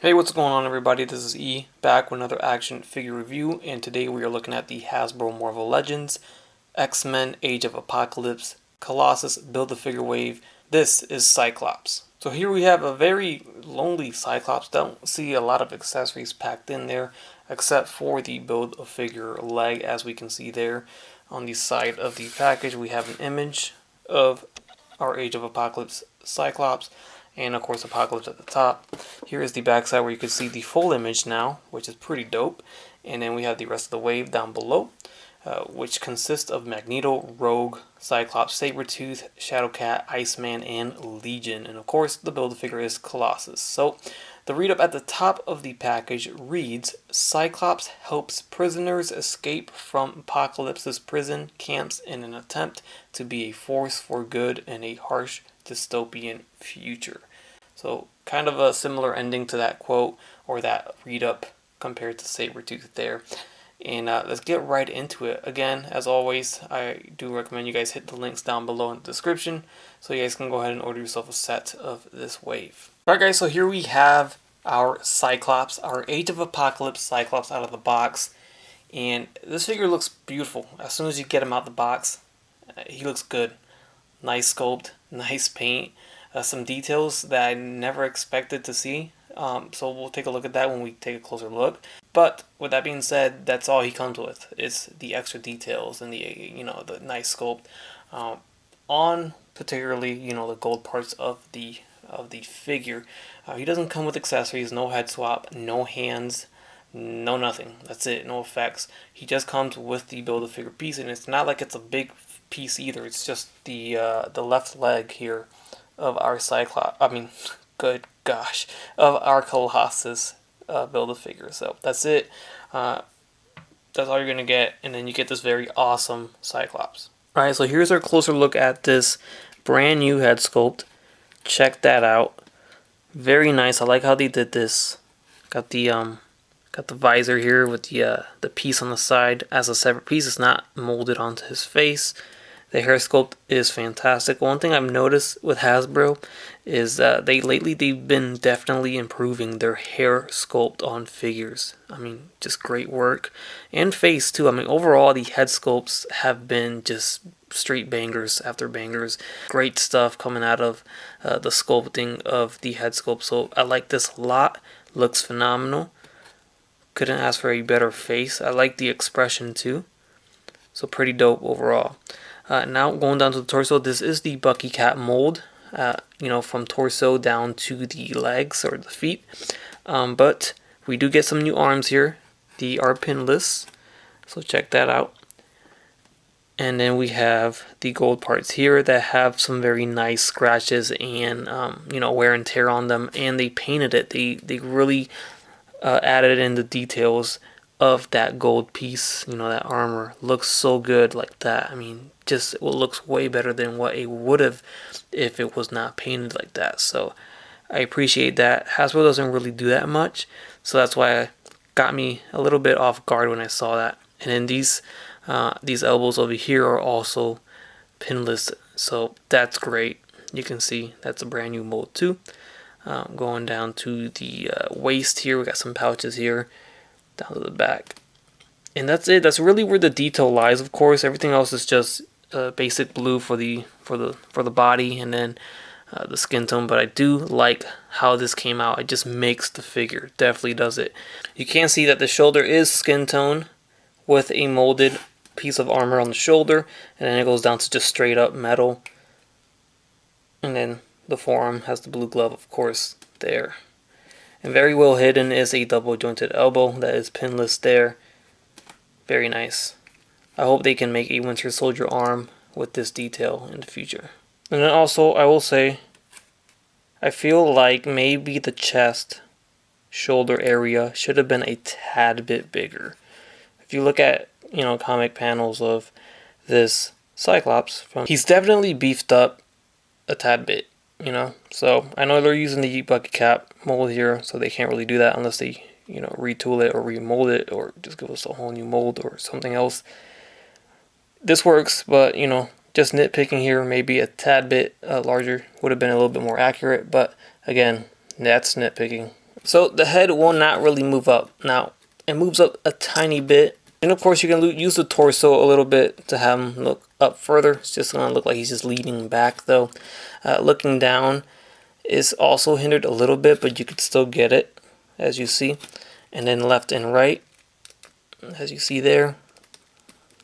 Hey, what's going on everybody? This is E, back with another action figure review, and today we are looking at the Hasbro Marvel Legends X-Men Age of Apocalypse Colossus Build-A-Figure Wave. This is Cyclops. So here we have a very lonely Cyclops. Don't see a lot of accessories packed in there, except for the Build-A-Figure leg, as we can see there. On the side of the package we have an image of our Age of Apocalypse Cyclops, and of course Apocalypse at the top. Here is the backside where you can see the full image now, which is pretty dope. And then we have the rest of the wave down below, which consists of Magneto, Rogue, Cyclops, Sabretooth, Shadowcat, Iceman, and Legion. And of course the Build-A-Figure is Colossus. So the read-up at the top of the package reads, Cyclops helps prisoners escape from Apocalypse's prison camps in an attempt to be a force for good in a harsh dystopian future. So kind of a similar ending to that quote or that read-up compared to Sabretooth there. And let's get right into it. Again, as always, I do recommend you guys hit the links down below in the description so you guys can go ahead and order yourself a set of this wave. Alright guys, so here we have our Cyclops, our Age of Apocalypse Cyclops out of the box. And this figure looks beautiful. As soon as you get him out the box, he looks good. Nice sculpt, nice paint, some details that I never expected to see. So we'll take a look at that when we take a closer look. But with that being said, that's all he comes with. It's the extra details and the nice sculpt on particularly the gold parts of the figure. He doesn't come with accessories, no head swap, no hands, no nothing. That's it, no effects. He just comes with the Build-A-Figure piece, and it's not like it's a big piece either. It's just the left leg here of our Cyclops. I mean, good gosh, of our Colossus Build-A-Figure. So that's it. That's all you're gonna get, and then you get this very awesome Cyclops. All right, so here's our closer look at this brand new head sculpt. Check that out. Very nice. I like how they did this. Got the visor here with the piece on the side as a separate piece. It's not molded onto his face. The hair sculpt is fantastic. One thing I've noticed with Hasbro is that they've been definitely improving their hair sculpt on figures. I mean, just great work. And face too. I mean, overall the head sculpts have been just straight bangers after bangers. Great stuff coming out of the sculpting of the head sculpt. So I like this a lot. Looks phenomenal. Couldn't ask for a better face. I like the expression too. So pretty dope overall. Now going down to the torso, this is the Bucky Cat mold, from torso down to the legs or the feet. But we do get some new arms here. They are pinless, so check that out. And then we have the gold parts here that have some very nice scratches and wear and tear on them. And they painted it. They really added in the details of that gold piece. That armor looks so good like that. I mean, just it looks way better than what it would have if it was not painted like that. So I appreciate that. Hasbro doesn't really do that much, so that's why it got me a little bit off guard when I saw that. And then these elbows over here are also pinless, so that's great. You can see that's a brand new mold too. Going down to the waist here, we got some pouches here down to the back, and that's it. That's really where the detail lies. Of course, everything else is just basic blue for the body, and then the skin tone. But I do like how this came out. It just makes the figure, definitely does it. You can see that the shoulder is skin tone with a molded piece of armor on the shoulder, and then it goes down to just straight up metal. And then the forearm has the blue glove, of course, there. And very well hidden is a double jointed elbow that is pinless there. Very nice. I hope they can make a Winter Soldier arm with this detail in the future. And then also, I will say, I feel like maybe the chest, shoulder area should have been a tad bit bigger. If you look at, comic panels of this Cyclops, he's definitely beefed up a tad bit. So I know they're using the Bucky Cat mold here, so they can't really do that unless they retool it or remold it or just give us a whole new mold or something else. This works, but just nitpicking here, maybe a tad bit larger would have been a little bit more accurate, but again, that's nitpicking. So the head will not really move up. Now, it moves up a tiny bit. And of course, you can use the torso a little bit to have him look up further. It's just going to look like he's just leaning back though. Looking down is also hindered a little bit, but you could still get it, as you see. And then left and right, as you see there.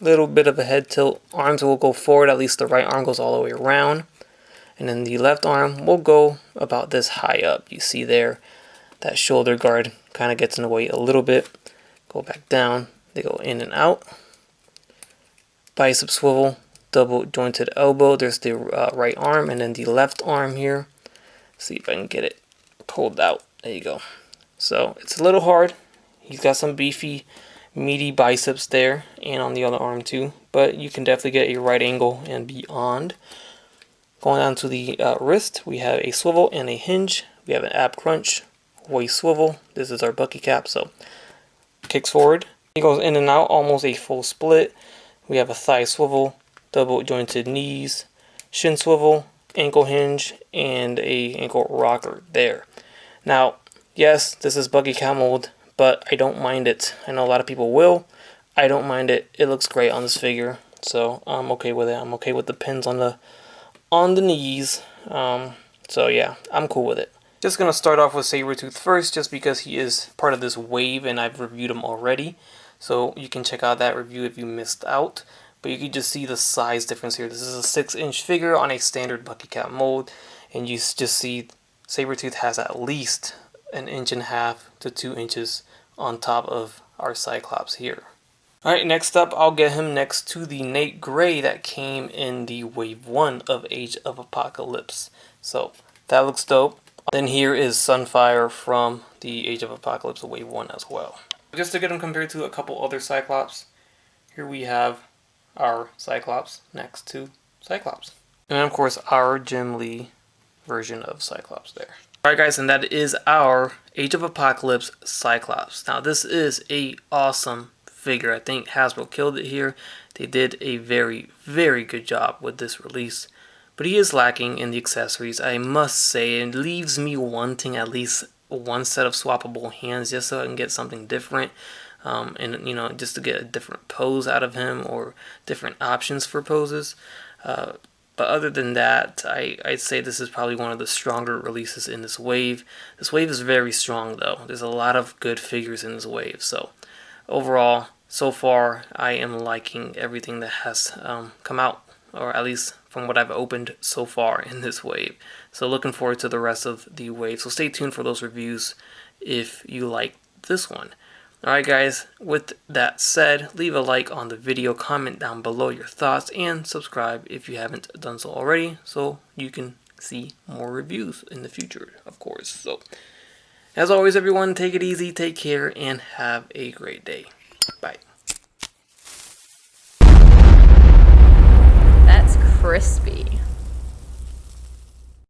Little bit of a head tilt. Arms will go forward, at least the right arm goes all the way around. And then the left arm will go about this high up. You see there, that shoulder guard kind of gets in the way a little bit. Go back down. They go in and out. Bicep swivel, double jointed elbow. There's the right arm, and then the left arm here. See if I can get it pulled out. There you go. So it's a little hard. He's got some beefy, meaty biceps there, and on the other arm too. But you can definitely get a right angle and beyond. Going down to the wrist, we have a swivel and a hinge. We have an ab crunch, waist swivel. This is our bucky cap, so kicks forward. He goes in and out, almost a full split. We have a thigh swivel, double jointed knees, shin swivel, ankle hinge, and a ankle rocker there. Now, yes, this is bucky cap mold, but I don't mind it. I know a lot of people will. I don't mind it. It looks great on this figure, so I'm okay with it. I'm okay with the pins on the knees. So yeah, I'm cool with it. Just gonna start off with Sabretooth first, just because he is part of this wave, and I've reviewed him already. So you can check out that review if you missed out. But you can just see the size difference here. This is a 6-inch figure on a standard bucky cap mold, and you just see Sabretooth has at least 1.5 to 2 inches on top of our Cyclops here. Alright, next up, I'll get him next to the Nate Gray that came in the Wave 1 of Age of Apocalypse. So, that looks dope. Then here is Sunfire from the Age of Apocalypse Wave 1 as well. Just to get him compared to a couple other Cyclops, here we have our Cyclops next to Cyclops. And of course, our Jim Lee version of Cyclops there. Alright guys, and that is our Age of Apocalypse Cyclops. Now this is a awesome figure. I think Hasbro killed it here. They did a very, very good job with this release. But he is lacking in the accessories, I must say. It leaves me wanting at least one set of swappable hands just so I can get something different. And, you know, just to get a different pose out of him or different options for poses. But other than that, I'd say this is probably one of the stronger releases in this wave. This wave is very strong, though. There's a lot of good figures in this wave. So, overall, so far, I am liking everything that has come out. Or at least from what I've opened so far in this wave. So looking forward to the rest of the wave. So stay tuned for those reviews if you like this one. Alright guys, with that said, leave a like on the video, comment down below your thoughts, and subscribe if you haven't done so already, so you can see more reviews in the future, of course. So, as always everyone, take it easy, take care, and have a great day. Bye.